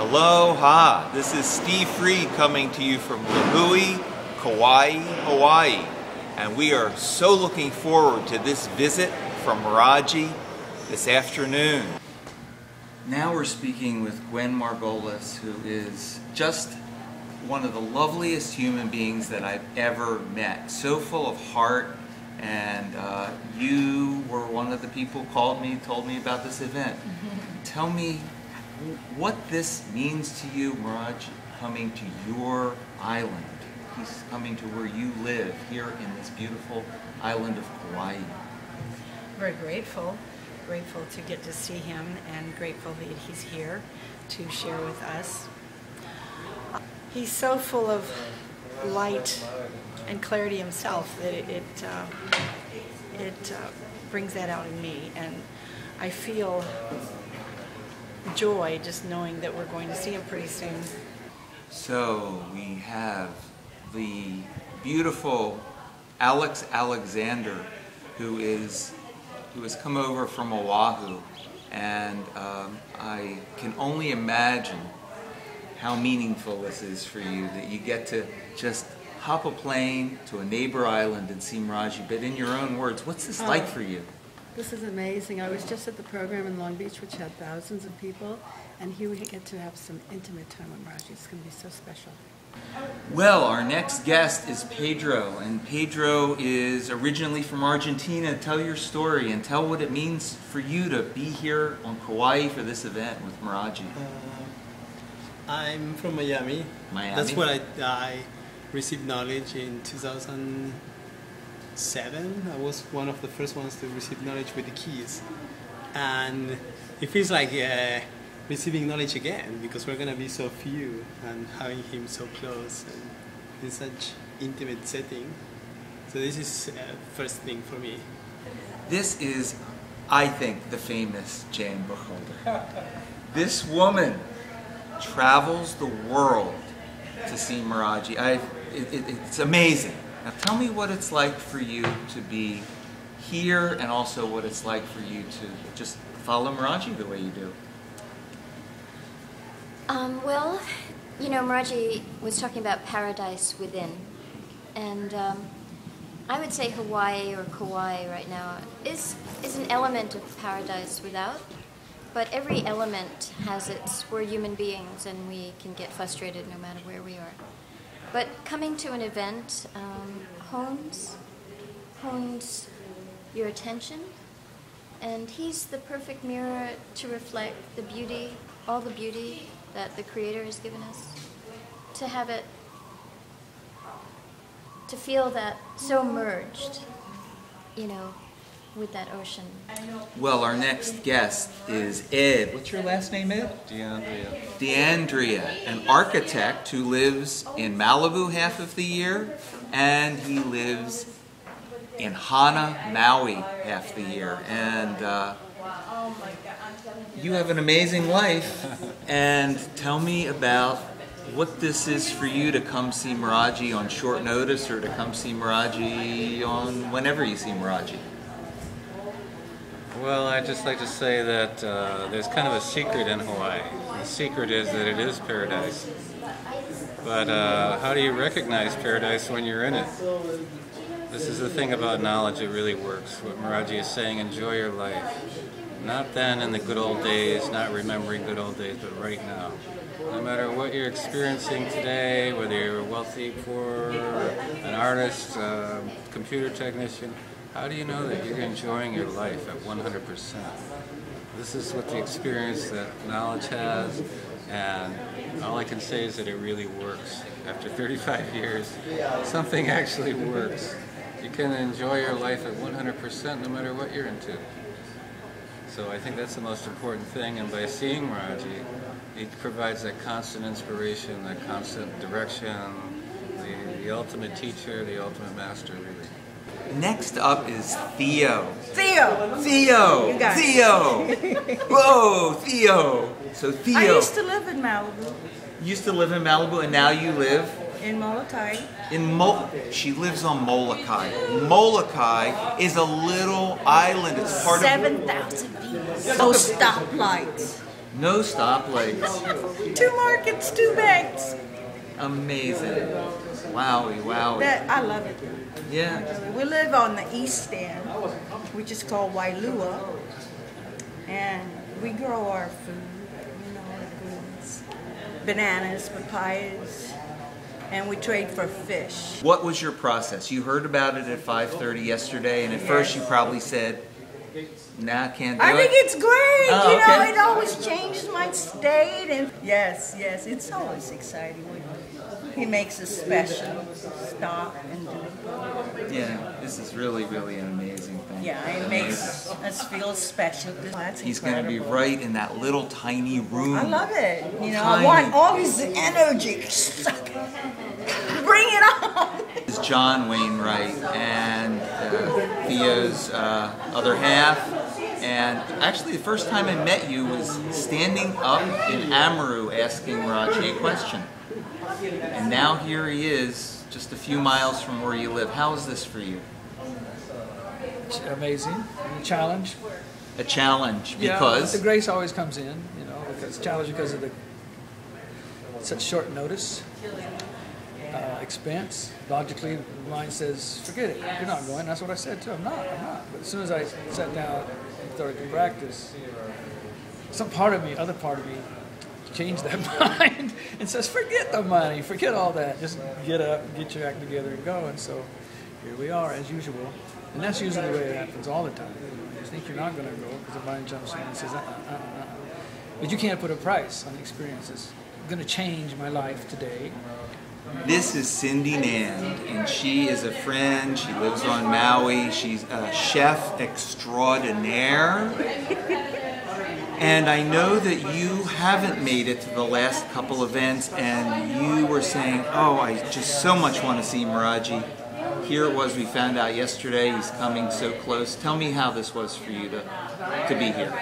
Aloha! This is Steve Freed coming to you from Lahui, Kauai, Hawaii. And we are so looking forward to this visit from Maharaji this afternoon. Now we're speaking with Gwen Margolis, who is just one of the loveliest human beings that I've ever met. So full of heart, and you were one of the people who told me about this event. Tell me what this means to you, Maharaji, coming to your island. He's coming to where you live, here in this beautiful island of Kauai. Very grateful to get to see him, and grateful that he's here to share with us. He's so full of light and clarity himself that it brings that out in me, and I feel joy just knowing that we're going to see him pretty soon. So we have the beautiful Alex Alexander, who has come over from Oahu, and I can only imagine how meaningful this is for you, that you get to just hop a plane to a neighbor island and see Maharaji. But in your own words, what's this like for you? This is amazing. I was just at the program in Long Beach, which had thousands of people, and here we get to have some intimate time with Maharaji. It's going to be so special. Well, our next guest is Pedro, and Pedro is originally from Argentina. Tell your story and tell what it means for you to be here on Kauai for this event with Maharaji. I'm from Miami. That's where I received knowledge in 2007. I was one of the first ones to receive knowledge with the keys. And it feels like receiving knowledge again, because we're going to be so few, and having him so close and in such intimate setting. So this is first thing for me. This is, I think, the famous Jane Burkholder. This woman travels the world to see Maharaji. It's amazing. Now tell me what it's like for you to be here, and also what it's like for you to just follow Maharaji the way you do. Well, you know, Maharaji was talking about paradise within, and I would say Hawaii or Kauai right now is an element of paradise without, but every element has its, we're human beings and we can get frustrated no matter where we are. But coming to an event hones your attention, and he's the perfect mirror to reflect the beauty, all the beauty that the Creator has given us, to have it, to feel that so merged, you know, with that ocean. Well, our next guest is Ed. What's your last name, Ed? D'Andrea, an architect who lives in Malibu half of the year, and he lives in Hana, Maui half the year. And you have an amazing life, and tell me about what this is for you to come see Maharaji on short notice, or to come see Maharaji on whenever you see Maharaji. Well, I'd just like to say that there's kind of a secret in Hawaii. The secret is that it is paradise. But how do you recognize paradise when you're in it? This is the thing about knowledge, it really works. What Maharaji is saying, enjoy your life. Not then in the good old days, not remembering good old days, but right now. No matter what you're experiencing today, whether you're wealthy, poor, an artist, computer technician, how do you know that you're enjoying your life at 100%? This is what the experience that knowledge has, and all I can say is that it really works. After 35 years, something actually works. You can enjoy your life at 100% no matter what you're into. So I think that's the most important thing, and by seeing Maharaji, it provides that constant inspiration, that constant direction, the ultimate teacher, the ultimate master, really. Next up is Theo. Theo! Theo! You got it. Theo! Whoa, Theo! So Theo. I used to live in Malibu. Used to live in Malibu, and now you live? In Molokai. She lives on Molokai. Molokai is a little island. It's part of 7,000 people. Those stoplights. No stoplights. 2 markets, 2 banks. Amazing. Wowie, wowie. I love it. Yeah. We live on the east end, which is called Wailua, and we grow our food, our goods, bananas, papayas, and we trade for fish. What was your process? You heard about it at 5:30 yesterday, and at first you probably said, nah, can't do it. I think it's great. Oh, okay. It always changes my state, and yes, it's always exciting when he makes a special stop and do it. Yeah, this is really, really an amazing thing. Yeah, it makes us feel special. That's He's going to be incredible. right in that little tiny room. I love it. I Tiny. want all his energy. Bring it on. This is John Wainwright and Theo's other half. And actually, the first time I met you was standing up in Amaru asking Maharaji a question. And now here he is, just a few miles from where you live. How is this for you? It's amazing. A challenge. A challenge, Yeah, because... the grace always comes in, because challenge because of the such short notice, expense. Logically, the mind says, forget it. You're not going. That's what I said too. I'm not. But as soon as I sat down and started to practice, some part of me, other part of me, changed that mind and says, forget the money, forget all that. Just get up, get your act together, and go. And so here we are, as usual. And that's usually the way it happens all the time. You think you're not going to go because the mind jumps in and says, But you can't put a price on the experiences. It's going to change my life today. This is Cindy Nand, and she is a friend. She lives on Maui. She's a chef extraordinaire. And I know that you haven't made it to the last couple events, and you were saying, oh, I just so much want to see Maharaji. Here it was, we found out yesterday, he's coming so close. Tell me how this was for you to be here.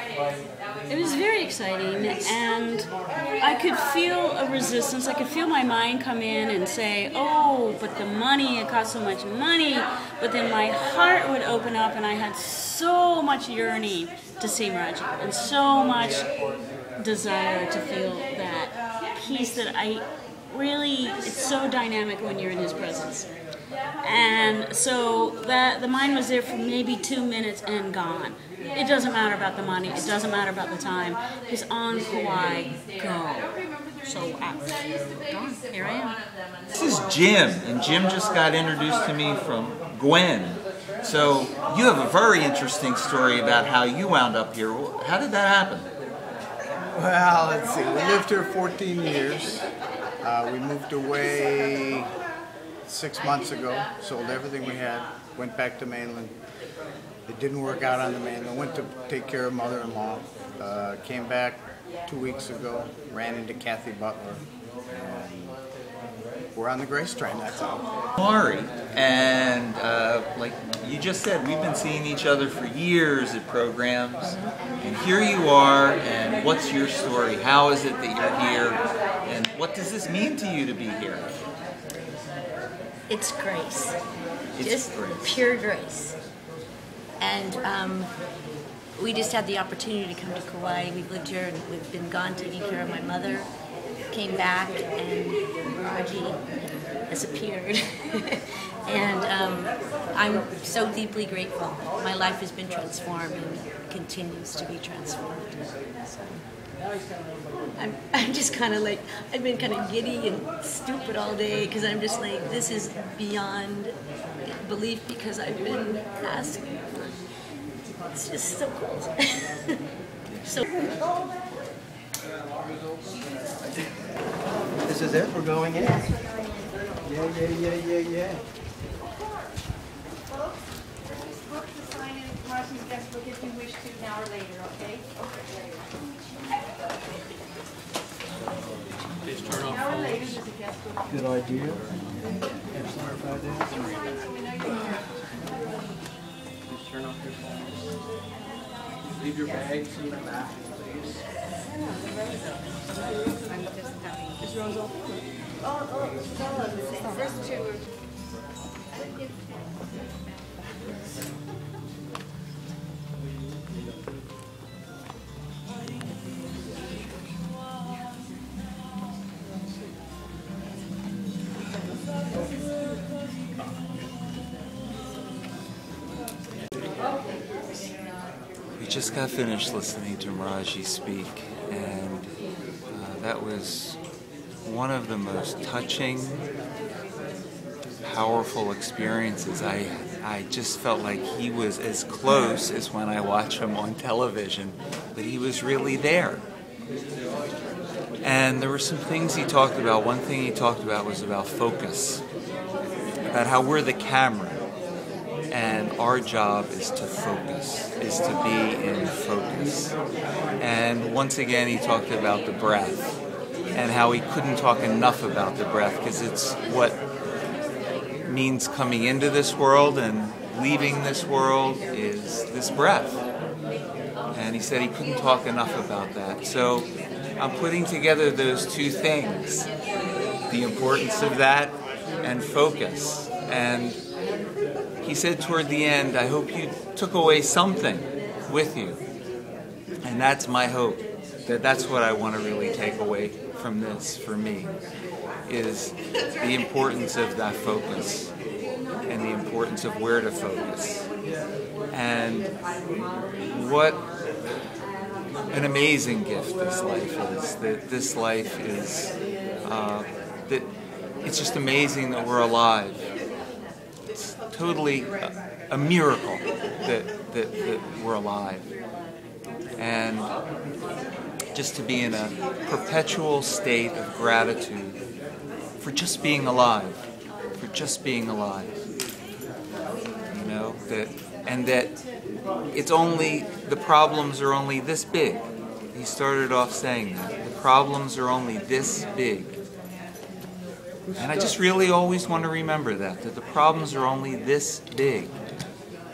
It was very exciting, and I could feel a resistance. I could feel my mind come in and say, oh, but the money, it cost so much money. But then my heart would open up, and I had so much yearning to see Maharaji, and so much desire to feel that peace that it's so dynamic when you're in his presence. And so the mind was there for maybe 2 minutes and gone. It doesn't matter about the money. It doesn't matter about the time. He's on Kauai. Go. So gone. Here I am. This is Jim, and Jim just got introduced to me from Gwen. So you have a very interesting story about how you wound up here. How did that happen? Well, let's see. We lived here 14 years. We moved away 6 months ago, sold everything we had, went back to mainland. It didn't work out on the mainland. Went to take care of mother-in-law. Came back 2 weeks ago, ran into Kathy Butler, and we're on the Grace train, that's all. Mari, and like you just said, we've been seeing each other for years at programs, and here you are, and what's your story? How is it that you're here, and what does this mean to you to be here? It's grace. It's just grace. Pure grace. And we just had the opportunity to come to Kauai. We've lived here and we've been gone taking care of my mother. Came back and Maharaji has appeared. And I'm so deeply grateful. My life has been transformed and continues to be transformed. So, I'm just kind of like, I've been kind of giddy and stupid all day because I'm just like, this is beyond belief because I've been asking. It's just so cool. So. This is it? We're going in? Yeah. Book the sign in Marcy's guest book if you wish to now or later, okay? Please turn off. Now or later, there's a guest book. Good idea. Please turn off your phone. Leave your bags in the back, please. Is Rose open? First two. just got finished listening to Maharaji speak, and that was one of the most touching, powerful experiences. I just felt like he was as close as when I watch him on television, that he was really there. And there were some things he talked about. One thing he talked about was about focus, about how we're the camera, and our job is to focus, is to be in focus. And once again, he talked about the breath, and how he couldn't talk enough about the breath, because it's what means coming into this world and leaving this world is this breath. And he said he couldn't talk enough about that. So I'm putting together those two things, the importance of that and focus. And he said toward the end, I hope you took away something with you. And that's my hope, that's what I want to really take away from this for me, is the importance of that focus and the importance of where to focus. And what an amazing gift this life is. That this life is, that it's just amazing that we're alive. It's totally a miracle that we're alive. And just to be in a perpetual state of gratitude for just being alive, for just being alive. You know, that it's only, the problems are only this big. He started off saying that. The problems are only this big. And I just really always want to remember that the problems are only this big.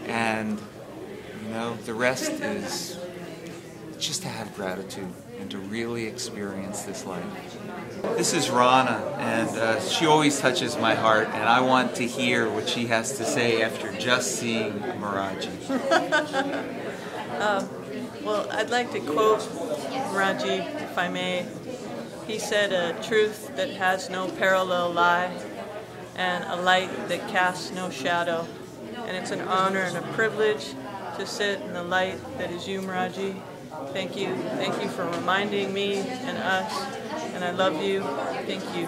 And, you know, the rest is just to have gratitude and to really experience this life. This is Rana, and she always touches my heart, and I want to hear what she has to say after just seeing Maharaji. Well, I'd like to quote Maharaji, if I may. He said, "A truth that has no parallel lie, and a light that casts no shadow." And it's an honor and a privilege to sit in the light that is you, Maharaji. Thank you. Thank you for reminding me and us. And I love you. Thank you.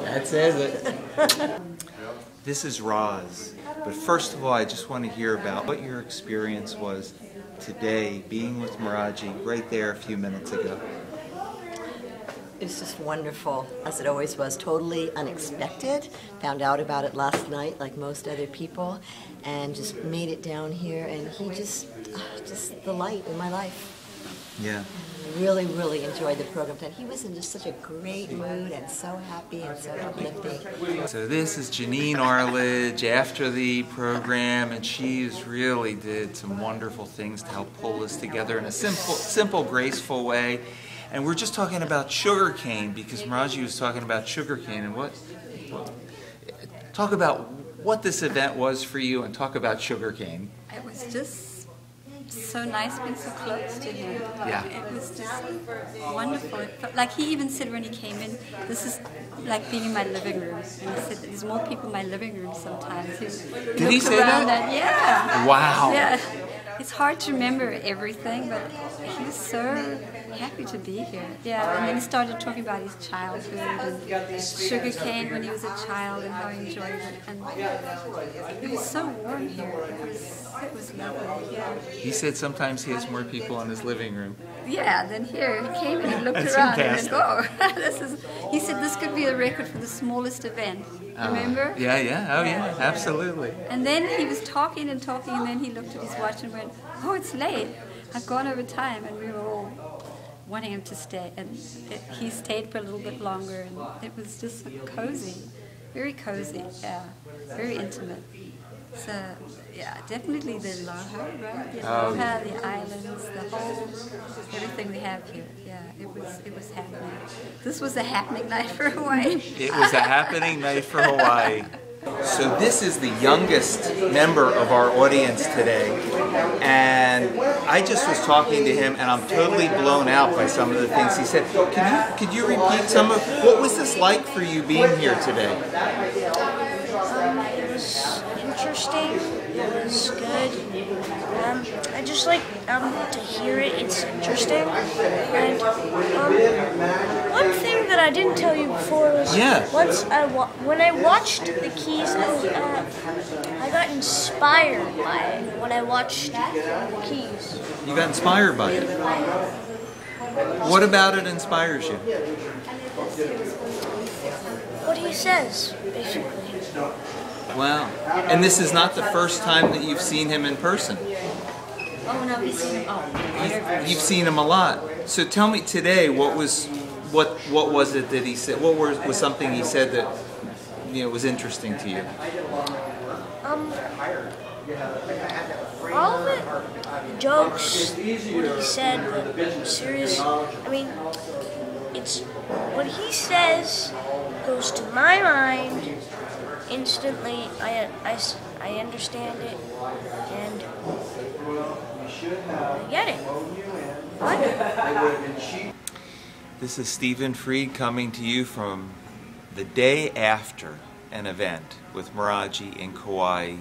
That says it. This is Roz. But first of all, I just want to hear about what your experience was today, being with Maharaji right there a few minutes ago. It's just wonderful, as it always was, totally unexpected. Found out about it last night, like most other people, and just made it down here, and he just the light in my life. Yeah. I really, really enjoyed the program. He was in just such a great mood and so happy and so uplifting. So this is Janine Arledge after the program, and she's really did some wonderful things to help pull this together in a simple, graceful way. And we're just talking about sugarcane, because Maharaji was talking about sugarcane, and talk about what this event was for you, and talk about sugarcane. It was just so nice being so close to him. Yeah. It was just wonderful. It felt like he even said when he came in, this is like being in my living room. And he said, there's more people in my living room sometimes. Did he say that? Yeah. Wow. Yeah. It's hard to remember everything, but he was so happy to be here. Yeah, and then he started talking about his childhood and sugarcane when he was a child and how he enjoyed it. And it was so warm here. It was lovely. Yeah. He said sometimes he has more people in his living room. Yeah, then here he came and he looked That's around fantastic. and went, oh, he said this could be a record for the smallest event. Remember? Yeah, yeah, oh yeah, absolutely. And then he was talking and talking, and then he looked at his watch and went, oh, it's late. I've gone over time, and we were all wanting him to stay. And he stayed for a little bit longer, and it was just cozy, very cozy, yeah, very intimate. So, yeah, definitely the Aloha, right? The Aloha, the islands, the whole, everything we have here. Yeah, it was happening. This was a happening night for Hawaii. It was a happening night for Hawaii. So this is the youngest member of our audience today, and I just was talking to him, and I'm totally blown out by some of the things he said. Could you repeat some of, what was this like for you being here today? It was interesting. It was good. I just like to hear it. It's interesting. And one thing that I didn't tell you before was once when I watched the keys, I got inspired by it. When I watched the keys. You got inspired by it. What about it inspires you? What he says, basically. Wow. And this is not the first time that you've seen him in person. Oh no, he's seen him. You've seen him a lot. So tell me today, what was it that he said? What was something he said that was interesting to you? All of it, jokes, what he said, but serious. I mean, it's what he says goes to my mind instantly. I understand it and I get it. What? This is Stephen Freed coming to you from the day after an event with Maharaji in Kauai,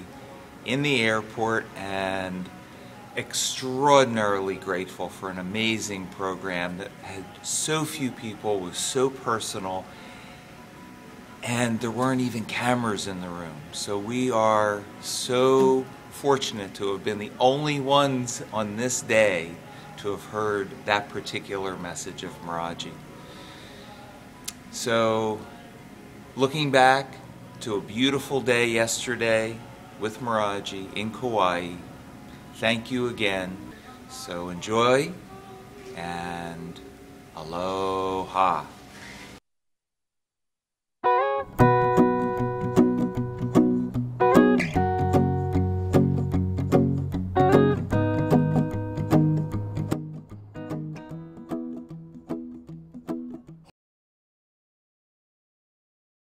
in the airport, and extraordinarily grateful for an amazing program that had so few people, was so personal, and there weren't even cameras in the room. So we are so fortunate to have been the only ones on this day to have heard that particular message of Maharaji. So looking back to a beautiful day yesterday with Maharaji in Kauai, thank you again. So enjoy and aloha.